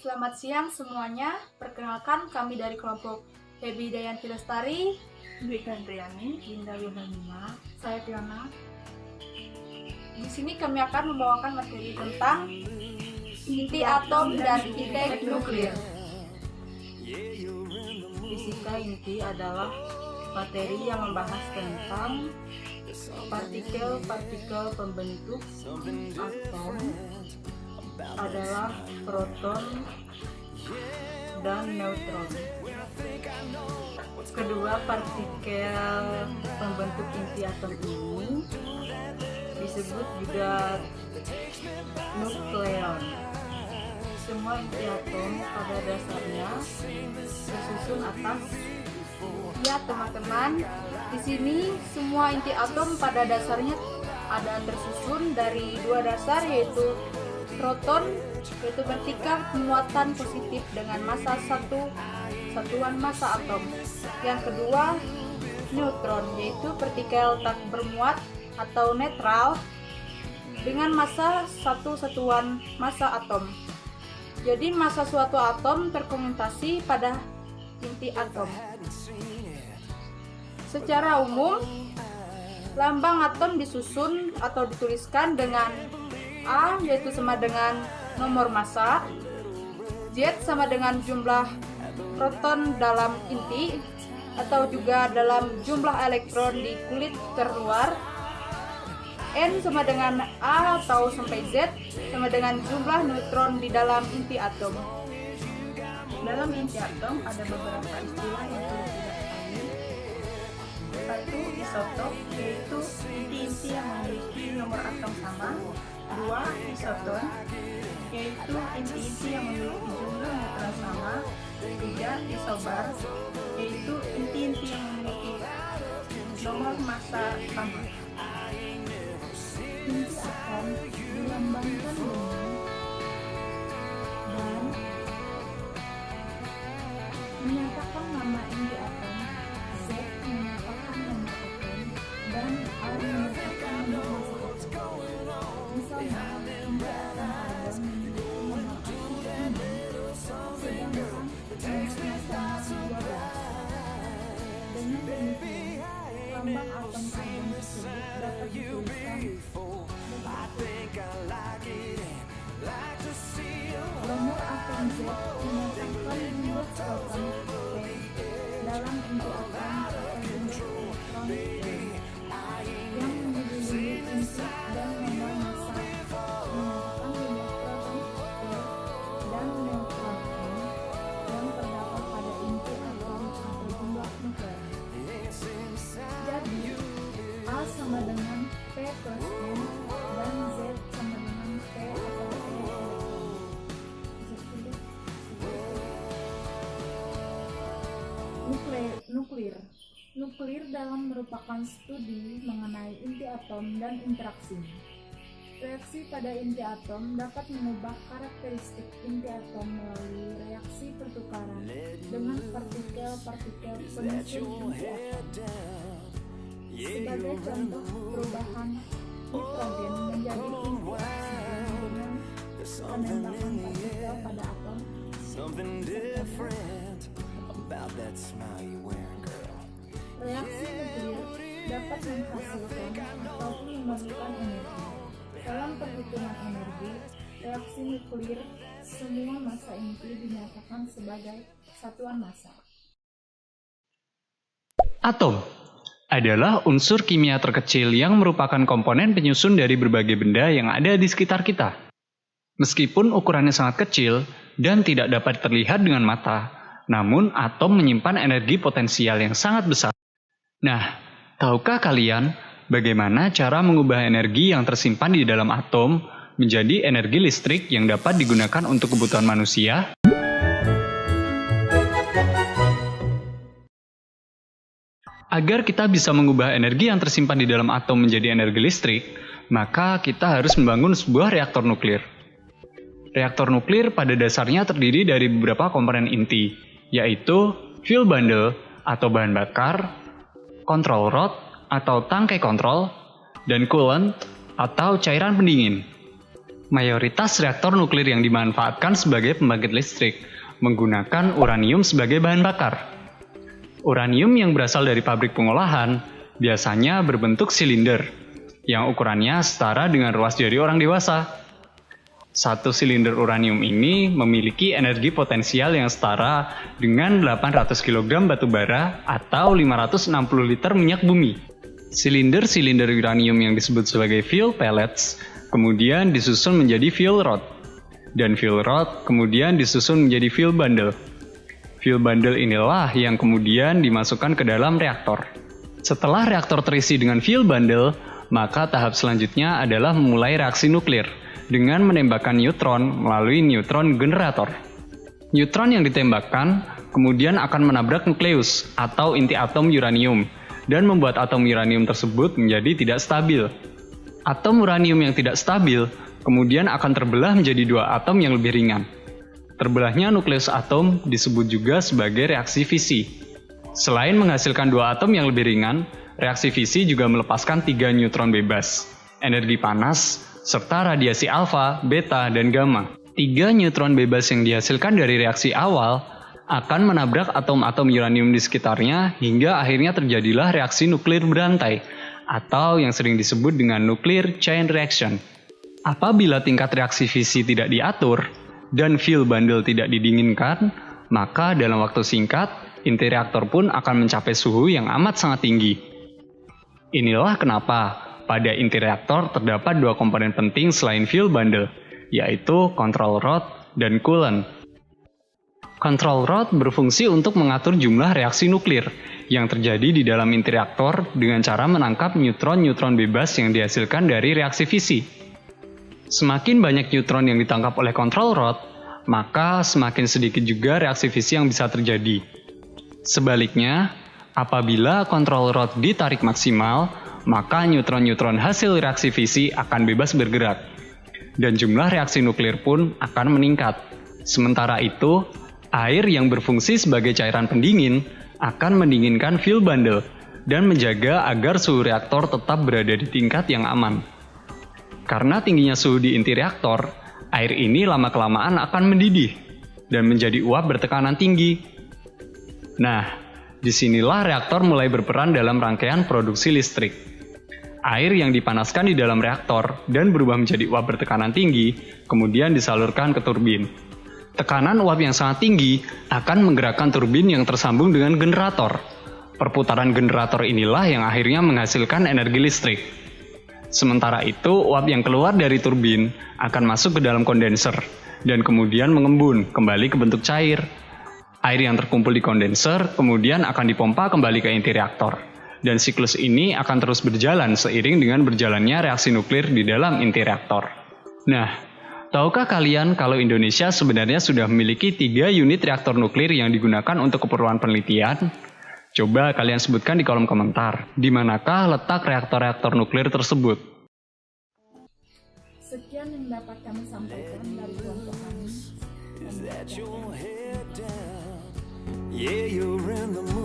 Selamat siang semuanya. Perkenalkan kami dari kelompok Febi Dayanti Lestari, Dwi Kantriani, Linda Wilhelmina, saya Fiona. Di sini kami akan membawakan materi tentang inti atom dan titik nuklir. Fisika inti adalah materi yang membahas tentang partikel-partikel pembentuk atom adalah proton dan neutron. Kedua partikel pembentuk inti atom ini disebut juga nukleon. Semua inti atom pada dasarnya tersusun atas. Ya teman-teman, di sini semua inti atom pada dasarnya ada tersusun dari dua dasar, yaitu proton, yaitu vertikal muatan positif dengan massa satuan massa atom. Yang kedua, neutron, yaitu partikel tak bermuat atau netral dengan massa satuan massa atom. Jadi massa suatu atom terkonsentrasi pada inti atom. Secara umum, lambang atom disusun atau dituliskan dengan A, yaitu sama dengan nomor massa, Z sama dengan jumlah proton dalam inti atau juga dalam jumlah elektron di kulit terluar, N sama dengan A atau sampai Z sama dengan jumlah neutron di dalam inti atom. Dalam inti atom ada beberapa istilah yang perlu kita ketahui. Satu, isotop, yaitu inti-inti yang memiliki nomor atom sama. Dua, isoton, yaitu inti-inti yang memiliki jumlah neutron sama. Tiga, isobar, yaitu inti-inti yang memiliki nomor massa sama. Inti atom dilambangkan dengan dan menyatakan nama inti atom, Z menyatakan nama atom, dan A menyatakan nama massa atom. Misalnya, inti atom karbon memiliki nomor atom 6, sedangkan masanya 12. Dengan demikian, lambang atom karbon tersebut dapat dituliskan nomor atom Z menyatakan jumlah proton P dalam inti atom elektron P yang mengelilingi inti, dan nomor massa menyatakan jumlah proton P dan neutron N yang terdapat pada inti atom atau jumlah nukleon. Jadi A sama dengan P plus N dan Z sama dengan P atau P elektron. Nuklir dalam merupakan studi mengenai inti atom dan interaksinya. Reaksi pada inti atom dapat mengubah karakteristik inti atom melalui reaksi pertukaran dengan partikel-partikel penyusun inti atom. Sebagai contoh, perubahan nitrogen menjadi inti oksigen dengan penembakan partikel pada atom. Reaksi nuklir dapat menghasilkan ataupun memerlukan energi. Dalam perhitungan energi, reaksi nuklir, semua massa inti dinyatakan sebagai satuan massa. Atom adalah unsur kimia terkecil yang merupakan komponen penyusun dari berbagai benda yang ada di sekitar kita. Meskipun ukurannya sangat kecil dan tidak dapat terlihat dengan mata, namun atom menyimpan energi potensial yang sangat besar. Nah, tahukah kalian bagaimana cara mengubah energi yang tersimpan di dalam atom menjadi energi listrik yang dapat digunakan untuk kebutuhan manusia? Agar kita bisa mengubah energi yang tersimpan di dalam atom menjadi energi listrik, maka kita harus membangun sebuah reaktor nuklir. Reaktor nuklir pada dasarnya terdiri dari beberapa komponen inti, yaitu fuel bundle atau bahan bakar, control rod atau tangkai kontrol, dan coolant atau cairan pendingin. Mayoritas reaktor nuklir yang dimanfaatkan sebagai pembangkit listrik menggunakan uranium sebagai bahan bakar. Uranium yang berasal dari pabrik pengolahan biasanya berbentuk silinder, yang ukurannya setara dengan ruas jari orang dewasa. Satu silinder uranium ini memiliki energi potensial yang setara dengan 800 kg batu bara atau 560 liter minyak bumi. Silinder-silinder uranium yang disebut sebagai fuel pellets kemudian disusun menjadi fuel rod, dan fuel rod kemudian disusun menjadi fuel bundle. Fuel bundle inilah yang kemudian dimasukkan ke dalam reaktor. Setelah reaktor terisi dengan fuel bundle, maka tahap selanjutnya adalah memulai reaksi nuklir dengan menembakkan neutron melalui neutron generator. Neutron yang ditembakkan kemudian akan menabrak nukleus atau inti atom uranium dan membuat atom uranium tersebut menjadi tidak stabil. Atom uranium yang tidak stabil kemudian akan terbelah menjadi dua atom yang lebih ringan. Terbelahnya nukleus atom disebut juga sebagai reaksi fisi. Selain menghasilkan dua atom yang lebih ringan, reaksi fisi juga melepaskan 3 neutron bebas, energi panas, serta radiasi alfa, beta, dan gamma. 3 neutron bebas yang dihasilkan dari reaksi awal akan menabrak atom-atom uranium di sekitarnya hingga akhirnya terjadilah reaksi nuklir berantai, atau yang sering disebut dengan nuclear chain reaction. Apabila tingkat reaksi fisi tidak diatur dan fuel bundle tidak didinginkan, maka dalam waktu singkat, inti reaktor pun akan mencapai suhu yang amat sangat tinggi. Inilah kenapa pada inti reaktor terdapat 2 komponen penting selain fuel bundle, yaitu control rod dan coolant. Control rod berfungsi untuk mengatur jumlah reaksi nuklir yang terjadi di dalam inti reaktor dengan cara menangkap neutron-neutron bebas yang dihasilkan dari reaksi fisi. Semakin banyak neutron yang ditangkap oleh control rod, maka semakin sedikit juga reaksi fisi yang bisa terjadi. Sebaliknya, apabila control rod ditarik maksimal, maka neutron-neutron hasil reaksi fisi akan bebas bergerak, dan jumlah reaksi nuklir pun akan meningkat. Sementara itu, air yang berfungsi sebagai cairan pendingin akan mendinginkan fuel bundle dan menjaga agar suhu reaktor tetap berada di tingkat yang aman. Karena tingginya suhu di inti reaktor, air ini lama-kelamaan akan mendidih dan menjadi uap bertekanan tinggi. Nah, disinilah reaktor mulai berperan dalam rangkaian produksi listrik. Air yang dipanaskan di dalam reaktor dan berubah menjadi uap bertekanan tinggi, kemudian disalurkan ke turbin. Tekanan uap yang sangat tinggi akan menggerakkan turbin yang tersambung dengan generator. Perputaran generator inilah yang akhirnya menghasilkan energi listrik. Sementara itu, uap yang keluar dari turbin akan masuk ke dalam kondenser dan kemudian mengembun kembali ke bentuk cair. Air yang terkumpul di kondenser kemudian akan dipompa kembali ke inti reaktor. Dan siklus ini akan terus berjalan seiring dengan berjalannya reaksi nuklir di dalam inti reaktor. Nah, tahukah kalian kalau Indonesia sebenarnya sudah memiliki 3 unit reaktor nuklir yang digunakan untuk keperluan penelitian? Coba kalian sebutkan di kolom komentar, di manakah letak reaktor-reaktor nuklir tersebut? Sekian yang dapat kami sampaikan dari kelompok kami. Yeah, you're in the mood.